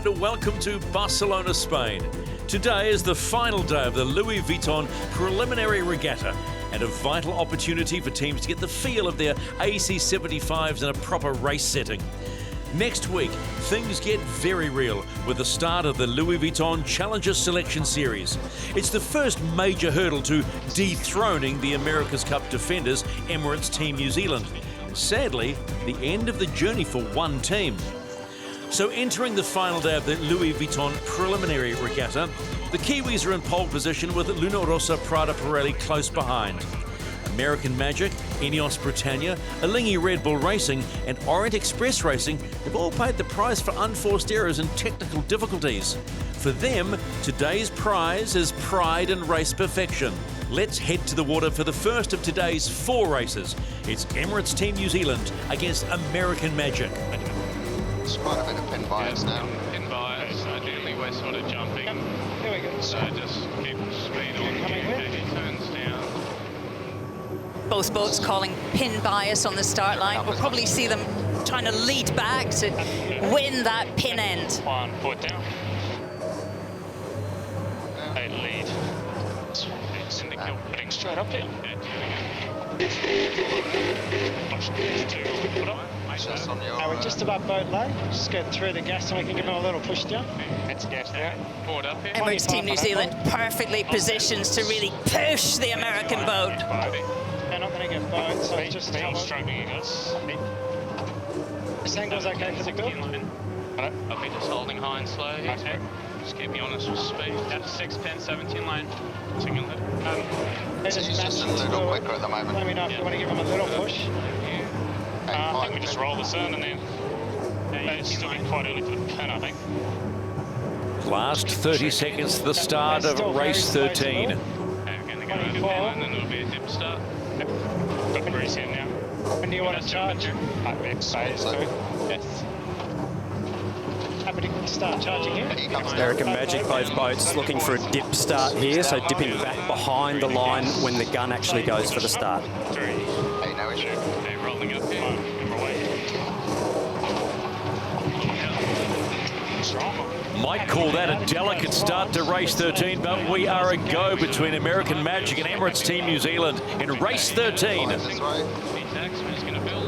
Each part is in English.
and welcome to Barcelona, Spain. Today is the final day of the Louis Vuitton Preliminary Regatta and a vital opportunity for teams to get the feel of their AC75s in a proper race setting. Next week, things get very real with the start of the Louis Vuitton Challenger Selection Series. It's the first major hurdle to dethroning the America's Cup defenders, Emirates Team New Zealand. Sadly, the end of the journey for one team. So entering the final day of the Louis Vuitton Preliminary Regatta, the Kiwis are in pole position with Rossa Prada Pirelli close behind. American Magic, Ineos Britannia, Alinghi Red Bull Racing and Orient Express Racing have all paid the price for unforced errors and technical difficulties. For them, today's prize is pride and race perfection. Let's head to the water for the first of today's 4 races. It's Emirates Team New Zealand against American Magic. It's quite a bit of pin bias now. Pin bias, ideally we're sort of jumping. There we go. So just keep speed on here, 80 turns down. Both boats calling pin bias on the start line. We'll probably see them trying to lead back to win that pin end. 1 foot down. They lead. Putting straight up here. Just on your, We're just about boat lane. Just get through the gas and we can give them a little push down. It's gas there. Forward up here. Emirates Team New Zealand perfectly positioned to really push the American boat. They're not going to get boats, so just Speed struggling us. this angle's okay for the build. I'll be just holding high and slow here. Okay. Just keep me honest with speed. At 6 pin, 17 lane. Single it. he's just a little quicker at the moment. Let me know if you want to give them a little push. I think we just roll this in and then it's still quite early for the pin, I think. Last 30 seconds to the start of race 13. Okay, we're going to go over 10 and then it'll be a dip start. Yep. Got the grease in now. When do you want to charge? Yes. Happy to start charging here. He comes down. American Magic, both boats looking for a dip start here, so dipping back behind the line when the gun actually goes for the start. 3. Hey, no issue. Okay, rolling up here. Might call that a delicate start to race 13, but we are a go between American Magic and Emirates Team New Zealand in race 13. This way. We're just going to build.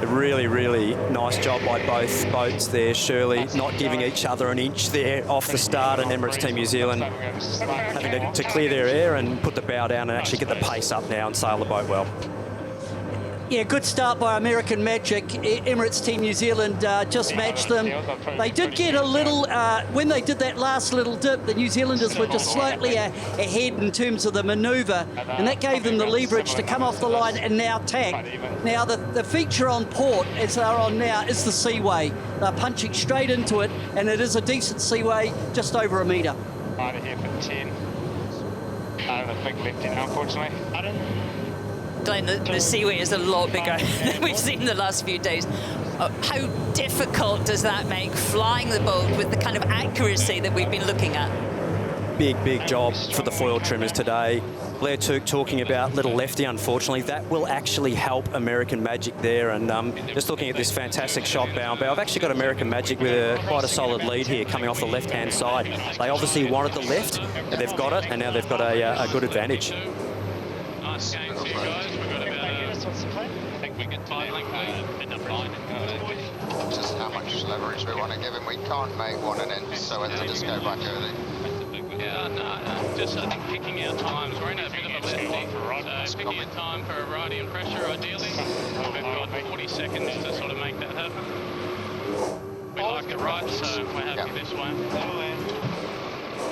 A really, really nice job by both boats there, Shirley, not giving each other an inch there off the start, and Emirates Team New Zealand having to clear their air and put the bow down and actually get the pace up now and sail the boat well. Yeah, good start by American Magic. Emirates Team New Zealand just matched them. They did get a little, when they did that last little dip, the New Zealanders were just slightly ahead in terms of the manoeuvre, and that gave them the leverage to come off the line and now tack. Now, the feature on port, as they're on now, is the seaway. They're punching straight into it, and it is a decent seaway, just over a metre. Out of here for 10. Out of the big left in, unfortunately. Glenn, the seaway is a lot bigger than we've seen the last few days. How difficult does that make flying the boat with the kind of accuracy that we've been looking at? Big job for the foil trimmers today. Blair Tuke talking about little lefty, unfortunately. That will actually help American Magic there. And just looking at this fantastic shot bow and bow, I've actually got American Magic with quite a solid lead here coming off the left-hand side. They obviously wanted the left, and they've got it, and now they've got a good advantage. Nice game to you guys. We've got about, I think we get 5 length lead in the line. Just how much leverage we want to give him. We can't make one and then so as to just go back early. Yeah, no, just I think picking our times. We're in a bit of a lefty, so picking a time for a righty and pressure ideally. We've got 40 seconds to sort of make that happen. We like the right, so we're happy this way.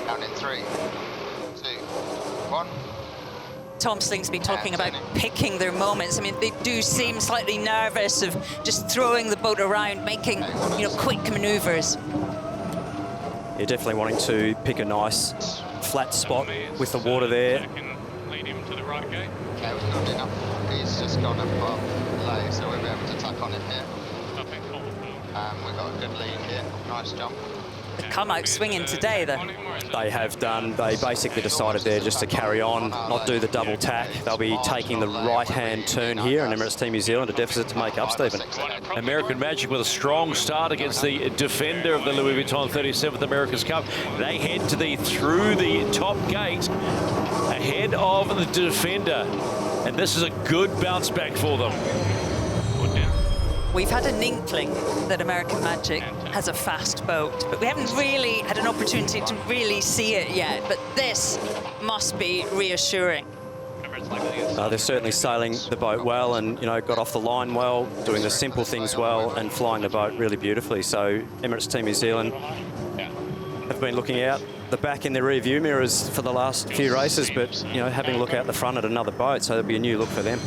Count in 3, 2, 1. Tom Slingsby talking about picking their moments. I mean, they do seem slightly nervous of just throwing the boat around, making, quick manoeuvres. You're definitely wanting to pick a nice flat spot with the water there. Lead him to the right gate. Okay, we've got enough. He's just gone above lay, so we'll be able to tuck on him here. Okay, cool. We've got a good lead here. Nice jump. They've come out swinging today, though. They have done. They basically decided there just to carry on, not do the double tack. They'll be taking the right-hand turn here, and Emirates Team New Zealand a deficit to make up, Stephen. American Magic with a strong start against the defender of the Louis Vuitton 37th America's Cup. They head to through the top gate ahead of the defender, and this is a good bounce back for them. We've had an inkling that American Magic has a fast boat, but we haven't really had an opportunity to really see it yet. But this must be reassuring. They're certainly sailing the boat well, and got off the line well, doing the simple things well, and flying the boat really beautifully. So Emirates Team New Zealand have been looking out the back in their rear view mirrors for the last few races, but having a look out the front at another boat, so it'll be a new look for them.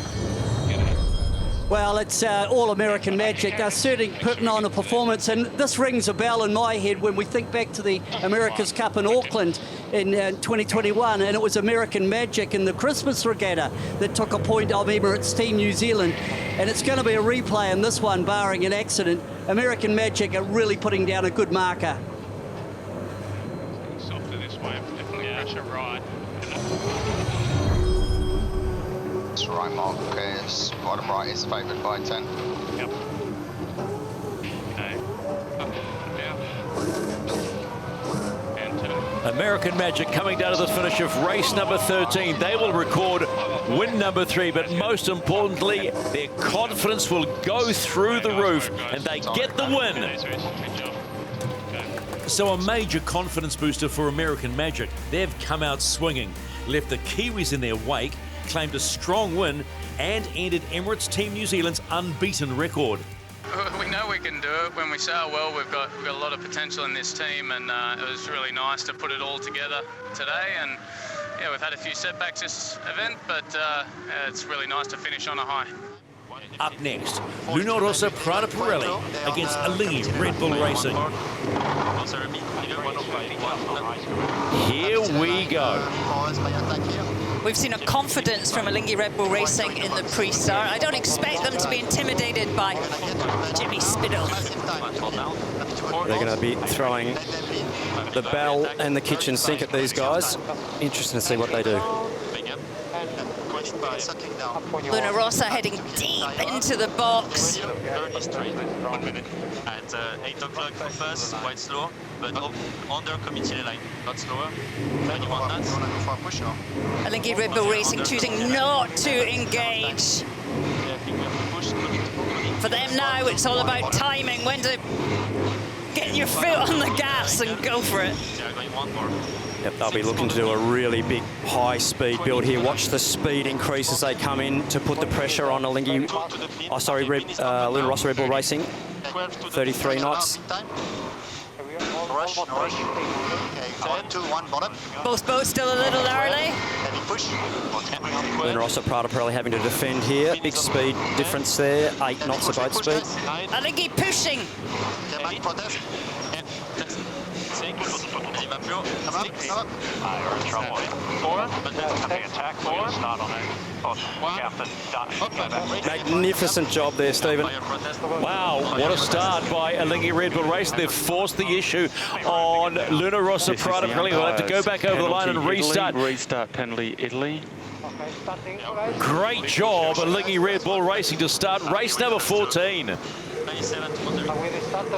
Well, it's all American Magic. They're certainly putting on a performance, and this rings a bell in my head when we think back to the America's Cup in Auckland in 2021, and it was American Magic in the Christmas Regatta that took a point of Emirates Team New Zealand, and it's going to be a replay in this one, barring an accident. American Magic are really putting down a good marker. Softer this way, definitely pressure right. That's right, Mark. Bottom right is favoured by 10. Yep. Okay. Up, down. And turn. American Magic coming down to the finish of race number 13. They will record win number 3, but most importantly, their confidence will go through the roof, and they get the win. Good job. So a major confidence booster for American Magic. They've come out swinging, left the Kiwis in their wake, claimed a strong win, and ended Emirates Team New Zealand's unbeaten record. We know we can do it. When we sail well, we've got a lot of potential in this team, and it was really nice to put it all together today. And yeah, we've had a few setbacks this event, but it's really nice to finish on a high. Up next, Rossa Prada Pirelli against Alinghi Red Bull Racing. Here we go. We've seen a confidence from Alinghi Red Bull Racing in the pre-start. I don't expect them to be intimidated by Jimmy Spittle. They're going to be throwing the bell and the kitchen sink at these guys. Interesting to see what they do. Rossa heading deep into the box. 1 minute. At 8 o'clock for first, quite slow, but under committee line, not slower. 21 knots. Alinghi Red Bull Racing choosing not to engage. For them now, it's all about timing, when to get your foot on the gas and go for it. Yep, they'll be looking to do a really big high-speed build here. Watch the speed increase as they come in to put the pressure on Alinghi. Oh, sorry, Rossa Red Bull Racing. 33 knots. Both boats still a little early. Rossa Prada Pirelli having to defend here. Big speed difference there. 8 knots of boat speed. Alinghi pushing. Magnificent job there, Stephen. Wow, what a start by Alinghi Red Bull Racing. They've forced the issue on Rossa Prada Pirelli. They'll have to go back over the line and restart. Restart penalty, Italy. Great job, Alinghi Red Bull Racing, to start race number 14.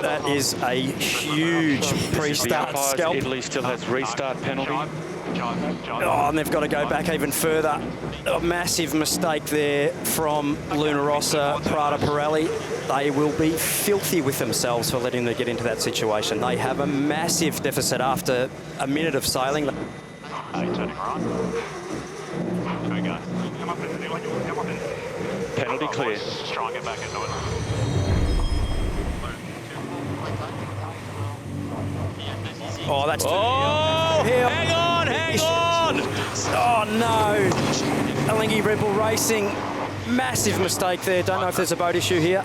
That is a huge pre-start scalp. Italy still has restart penalty. Oh, and they've got to go back even further. A massive mistake there from Rossa Prada Pirelli. They will be filthy with themselves for letting them get into that situation. They have a massive deficit after a minute of sailing. Penalty clear. Oh, that's... Oh, hang on! Oh, no. Alinghi Red Bull Racing, massive mistake there. Don't know if there's a boat issue here.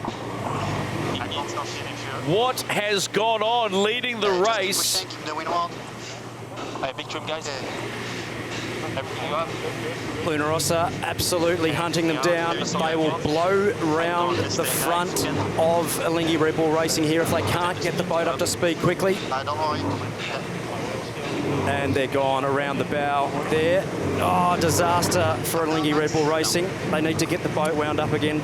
What has gone on leading the race? Big trim, guys. Luna Rossa absolutely hunting them down. They will blow round the front of Alinghi Red Bull Racing here if they can't get the boat up to speed quickly. Don't worry. And they're gone around the bow there. Oh, disaster for Alinghi Red Bull Racing. They need to get the boat wound up again.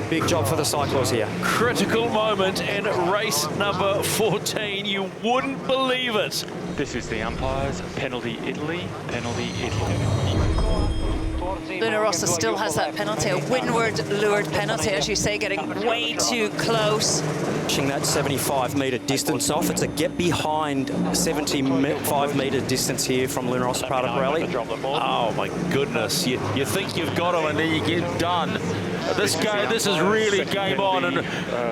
Big job for the cyclists here. Critical moment in race number 14. You wouldn't believe it. This is the umpires. Penalty Italy. Penalty Italy. Luna Rossa still has that penalty, a windward lured penalty, as you say, getting way too close. Pushing that 75-metre distance off. It's a get behind 75-metre distance here from Luna Rossa Prada Pirelli. Oh my goodness! You think you've got them and then you get done. This is really game on in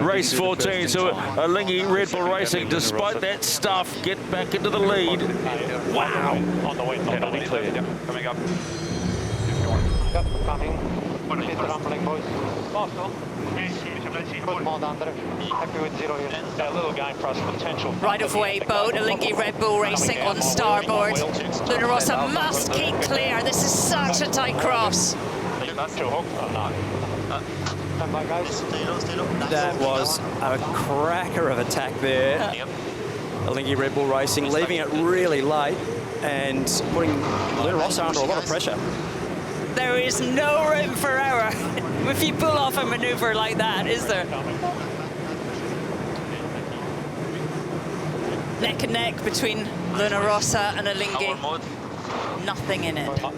race 14. So Alinghi Red Bull Racing, despite that stuff, get back into the lead. Wow! On the way, penalty cleared. Coming up. Yep, coming. It's rumbling, boys. Good mod under. Happy with 0 here. A little game for us, potential. Right-of-way boat, Alinghi Red Bull Racing on starboard. Luna Rossa must keep clear. This is such a tight cross. That was a cracker of attack there. Alinghi Red Bull Racing leaving it really late and putting Luna Rossa under a lot of pressure. There is no room for error if you pull off a manoeuvre like that, is there? Neck and neck between Luna Rossa and Alinghi. Nothing in it. 3, 2,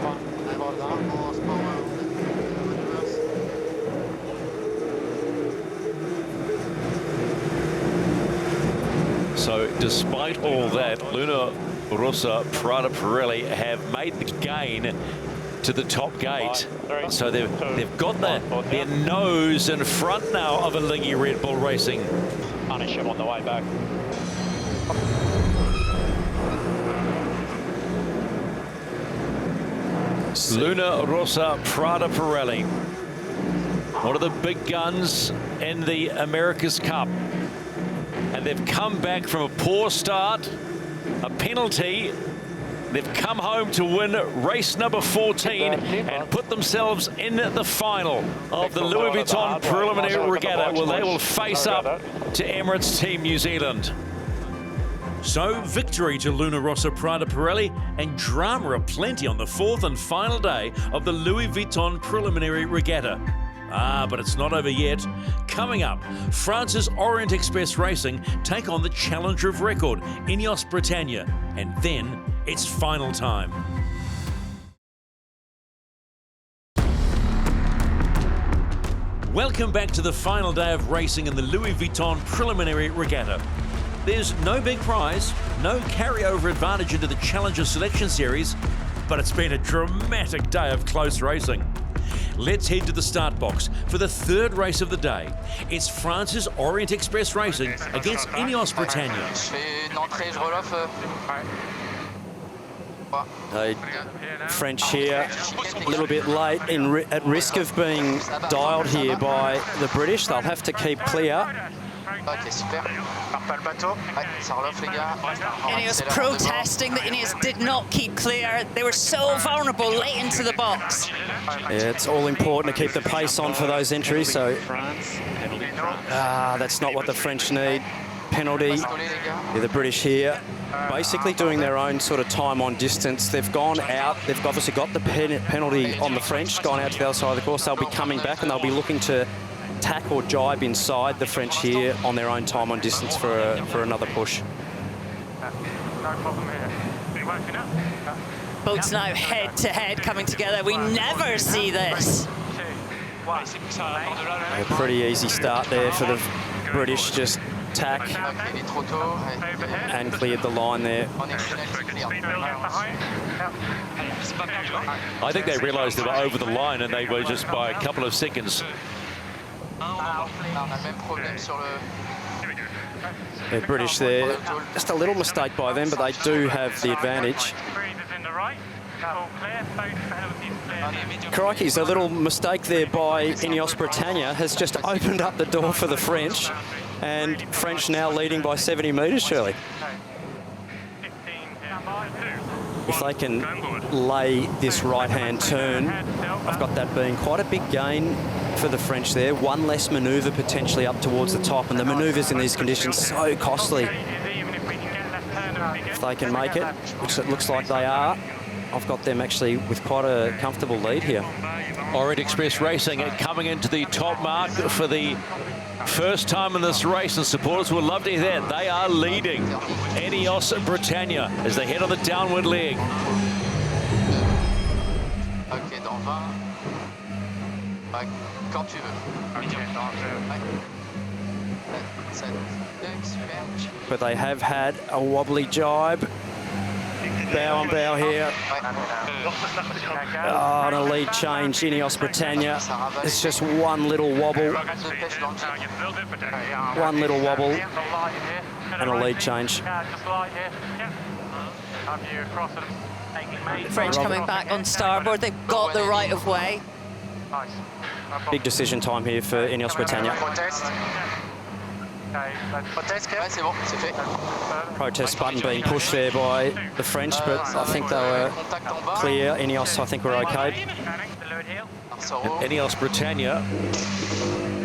1. So despite all that, Luna Rossa Prada Pirelli have made the gain to the top gate. So they've got their nose in front now of Alinghi Red Bull Racing. Punish him on the way back. Luna Rossa Prada Pirelli, one of the big guns in the America's Cup. And they've come back from a poor start, a penalty. They've come home to win race number 14 and put themselves in the final of the Louis Vuitton Preliminary Regatta, where they will face up to Emirates Team New Zealand. So, victory to Luna Rossa Prada Pirelli, and drama aplenty on the fourth and final day of the Louis Vuitton Preliminary Regatta. But it's not over yet. Coming up, France's Orient Express Racing take on the challenger of record, Ineos Britannia, and then it's final time. Welcome back to the final day of racing in the Louis Vuitton Preliminary Regatta. There's no big prize, no carryover advantage into the Challenger Selection Series, but it's been a dramatic day of close racing. Let's head to the start box for the third race of the day. It's France's Orient Express Racing against Ineos Britannia. French here, a little bit late, at risk of being dialed here by the British. They'll have to keep clear. Ineos protesting that Ineos did not keep clear. They were so vulnerable late into the box. Yeah, it's all important to keep the pace on for those entries. So, that's not what the French need. Penalty. Yeah, the British here basically doing their own sort of time on distance. They've gone out. They've obviously got the penalty on the French, gone out to the other side of the course. They'll be coming back and they'll be looking to tack or jibe inside the French here on their own time on distance for another push. Boats now head to head coming together. We never see this. A pretty easy start there for the British, just tack and cleared the line there. I think they realised they were over the line and they were just by a couple of seconds. The British there, just a little mistake by them, but they do have the advantage. Crikey's a little mistake there by Ineos Britannia has just opened up the door for the French, and French now leading by 70 metres, surely. if they can lay this right-hand turn, I've got that being quite a big gain for the French there. One less manoeuvre potentially up towards the top, and the manoeuvres in these conditions so costly. If they can make it, which it looks like they are, I've got them actually with quite a comfortable lead here. Orient Express Racing coming into the top mark for the first time in this race, and supporters will love to hear that. They are leading Ineos Britannia as they head on the downward leg. Ok, dans 20. Ouais, quand tu veux. But they have had a wobbly jibe. Bow on bow here. Oh, and a lead change, Ineos Britannia. It's just one little wobble. One little wobble and a lead change. The French coming back on starboard. They've got the right of way. Big decision time here for Ineos Britannia. Protest button being pushed there by the French, but I think they were clear. Ineos, I think, were okay. Ineos Britannia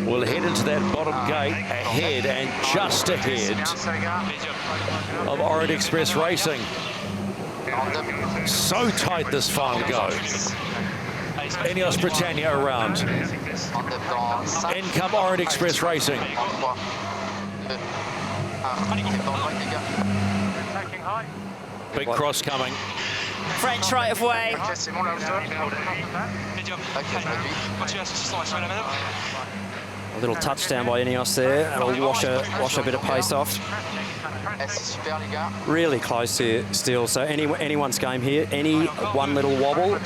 will head into that bottom gate ahead and just ahead of Orient Express Racing. So tight this final go. Ineos Britannia around. In come Orient Express Racing. Big cross coming. French right of way. A little touchdown by Ineos there. It'll wash a bit of pace off. Really close here still. So anyone's game here. Any one little wobble.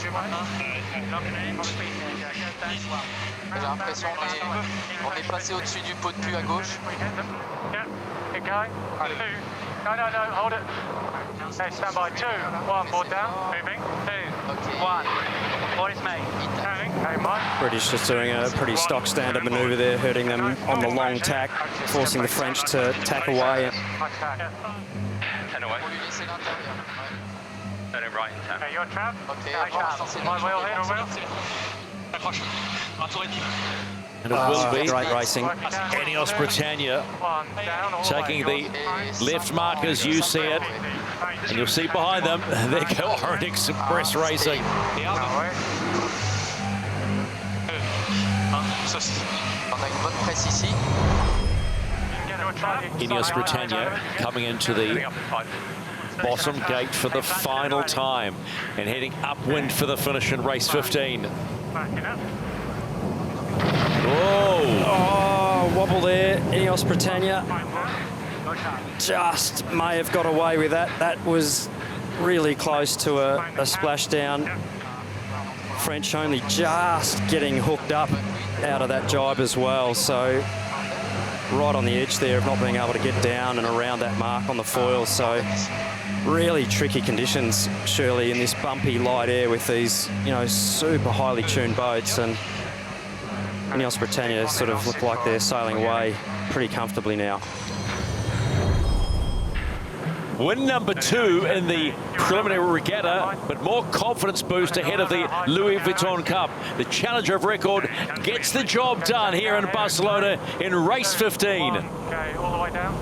J'ai l'impression qu'on est passé au-dessus du pot de pu à gauche. Keep going. No, hold it. Okay, stand by. 2, 1, board down. Moving. 2, 1. What is me? Okay, Mike. British just doing a pretty stock standard manoeuvre there, hurting them on the long tack, forcing the French to tack away. 10 away. Turning right in tap. Okay, you're trapped. Okay, my wheel here, wheel. And it will be great racing. Ineos Britannia taking the left mark as you see it. And you'll see behind them, there go Orient Express Racing. Ineos Britannia coming into the bottom gate for the final time and heading upwind for the finish in race 15. Whoa! Oh, wobble there, Ineos Britannia. Just may have got away with that. That was really close to a splashdown. French only just getting hooked up out of that jibe as well. So right on the edge there of not being able to get down and around that mark on the foil. So really tricky conditions, surely, in this bumpy light air with these, you know, super highly tuned boats. And Ineos Britannia sort of look like they're sailing away pretty comfortably now. Win number 2 in the preliminary regatta, but more confidence boost ahead of the Louis Vuitton Cup. The challenger of record gets the job done here in Barcelona in race 15. Okay, all the way down.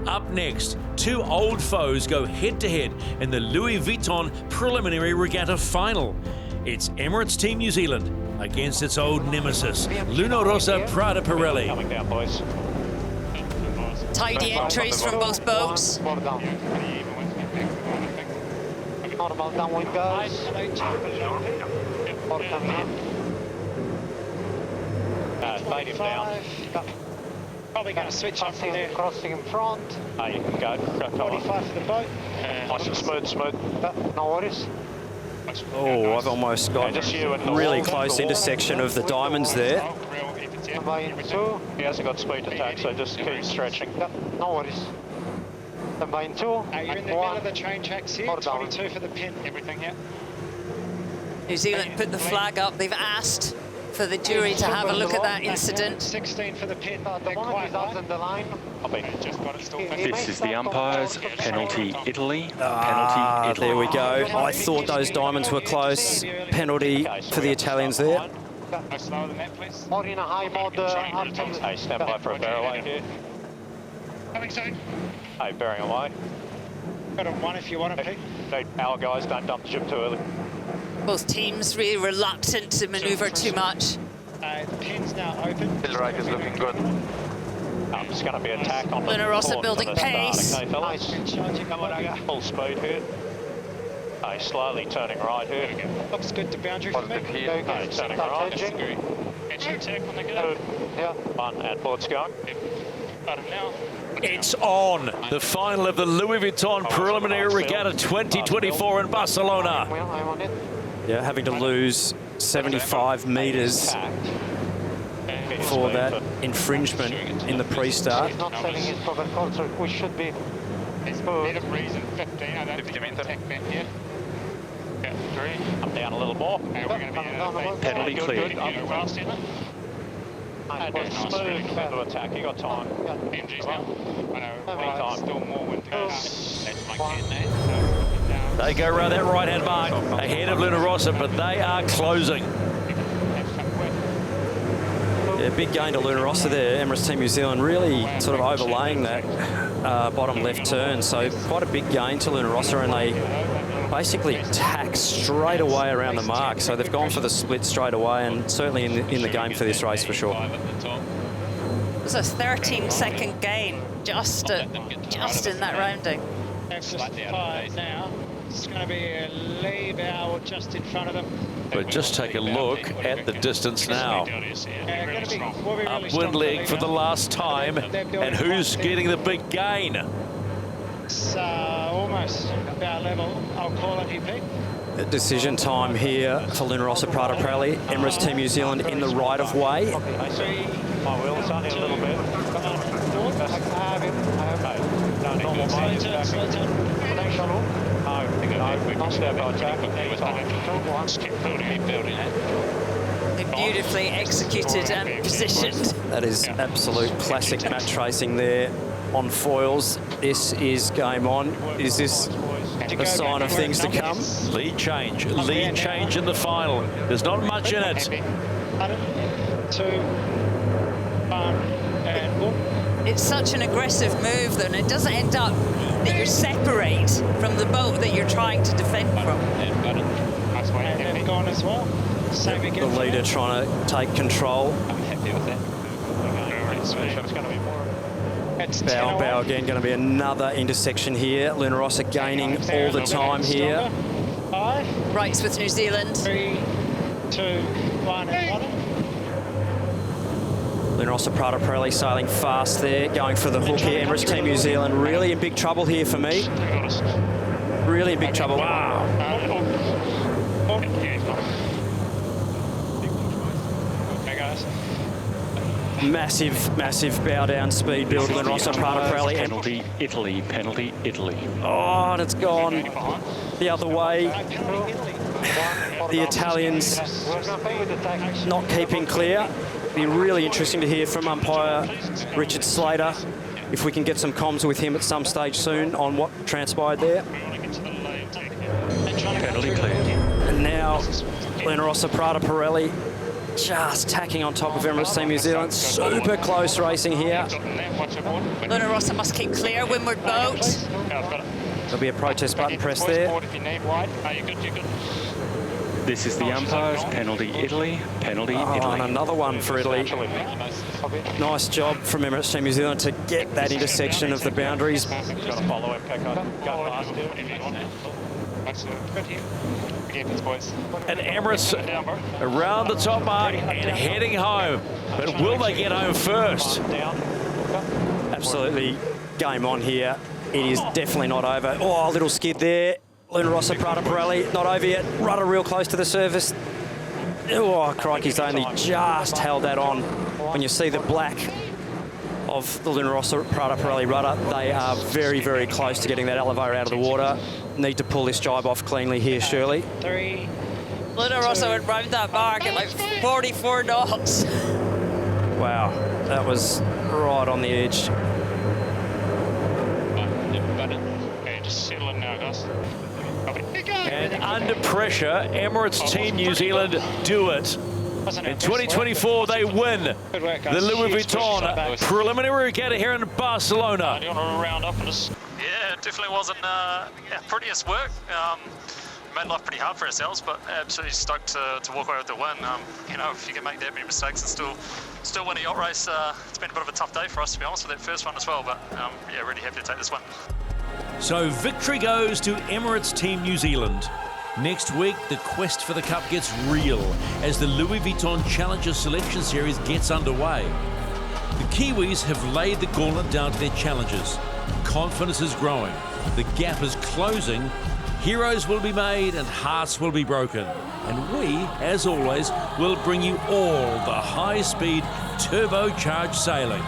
Up next, 2 old foes go head-to-head in the Louis Vuitton Preliminary Regatta final. It's Emirates Team New Zealand against its old nemesis, Rossa Prada Pirelli. Coming down, boys. Tidy entries from both boats. Normal downwind goes. Or coming in. Fade him down. Probably going to switch up from there. Crossing in front. Oh, you can go. Come on. 45 for the boat. Nice and smooth. No worries. Oh, I've almost got really close intersection of the diamonds there. Combine 2. He hasn't got speed attack, so just keep stretching. No worries. Combine 2. You're in the middle of the train tracks here. 22 for the pin. Everything here. New Zealand put the flag up. They've asked for the jury to have a look at that incident. 16 for the pit. They're quite high. This is the umpires. Penalty Italy. Ah, Penalty Italy. there we go. I thought those diamonds were close. Penalty for the Italians there. More in a high mode. Hey, stand by for a bear away here. Hey, bearing away. Got a 1 if you want to pick. Our guys don't dump the ship too early. Both teams really reluctant to manoeuvre too much. The pin's now open. Hill rake is looking good. It's going to be attack on Luna Rossa building pace. Okay, fellas. Full speed here. Hey, slowly turning right here. Looks good to boundary for me. Hey, turning right. Engine attack on the go. Yeah. One, and port's going. Bottom now. It's on. The final of the Louis Vuitton Preliminary Regatta 2024 in Barcelona. I'm on it. Yeah, having to lose 75 metres for that infringement in the pre-start. He's not selling his proper call, so we should be. It's a bit of reason 15. I don't think we're attack back yet. Yeah, 3. Up down a little more. And we're going to be Penalty cleared. Fast in it. And smooth into attack. You got time. MG's now. I know. Still more wind to go. That's my kid, They go around that right-hand mark ahead of Luna Rossa, but they are closing. Yeah, big gain to Luna Rossa there. Emirates Team New Zealand really sort of overlaying that bottom left turn. So quite a big gain to Luna Rossa, and they basically tack straight away around the mark. So they've gone for the split straight away, and certainly in the game for this race for sure. It was a 13-second gain just in that rounding. That's just 5 now. It's going to be a leave hour just in front of them. But just take a look at the distance now. Upwind leg for the last time, and who's getting the big gain? It's almost about level. I'll call it here, Pete. Decision time here for Luna Rossa Prada Pirelli. Emirates Team New Zealand in the right of way. 3, My wheel's only a little bit. They're beautifully executed and positioned. That is absolute classic match racing there on foils. This is game on. Is this a sign of things to come? Lead change in the final. There's not much in it. 2, 1, and boom. It's such an aggressive move, though, and it doesn't end up that you're separate from the boat that you're trying to defend from. And they've gone as well. Same again. The leader trying to take control. I'm happy with that. It's going to be more. It's Bow 10 and bow away. again, going to be another intersection here. Luna Rossa gaining all the time here. 5, Rights with New Zealand. 3, 2, 1, and bottom. Luna Rossa Prada Pirelli sailing fast there, going for the hook here. Emirates Team New Zealand really in big trouble here for me. Really in big trouble. Wow. Okay, guys. Massive bow down speed build. Luna Rossa Prada Pirelli. Penalty Italy. Penalty Italy. Oh, and it's gone the other way. The Italians not keeping clear. Be really interesting to hear from umpire Richard Slater, if we can get some comms with him at some stage soon on what transpired there. Penalty cleared. And now Luna Rossa Prada Pirelli just tacking on top of Emirates Team New Zealand. Super close racing here. Luna Rossa must keep clear. Windward boat. There'll be a protest button pressed there. This is the umpires. Penalty Italy. Penalty Oh, Italy. and another one for Italy. Nice job from Emirates Team New Zealand to get that intersection of the boundaries. Got to follow him. Go fast And Emirates around the top mark and heading home. But will they get home first? Absolutely game on here. It is definitely not over. Oh, a little skid there. Luna Rossa Prada Pirelli, not over yet. Rudder real close to the surface. Oh, crikey's only just held that on. When you see the black of the Luna Rossa Prada Pirelli rudder, they are very close to getting that elevator out of the water. Need to pull this jibe off cleanly here, surely. 3, Luna Rossa went round that mark at like 44 knots. Wow, that was right on the edge. Okay, just settle in now, guys. And under pressure, Emirates Team New Zealand do it. In 2024, they win the Louis Vuitton Preliminary Regatta here in Barcelona. Do you want to round up and just... Yeah, it definitely wasn't prettiest work. Made life pretty hard for ourselves, but absolutely stoked to walk away with the win. You know, if you can make that many mistakes and still win a yacht race, it's been a bit of a tough day for us, to be honest, with that first one as well. But yeah, really happy to take this one. So victory goes to Emirates Team New Zealand. Next week, the quest for the Cup gets real as the Louis Vuitton Challenger Selection Series gets underway. The Kiwis have laid the gauntlet down to their challengers. Confidence is growing. The gap is closing. Heroes will be made and hearts will be broken. And we, as always, will bring you all the high-speed, turbocharged sailing.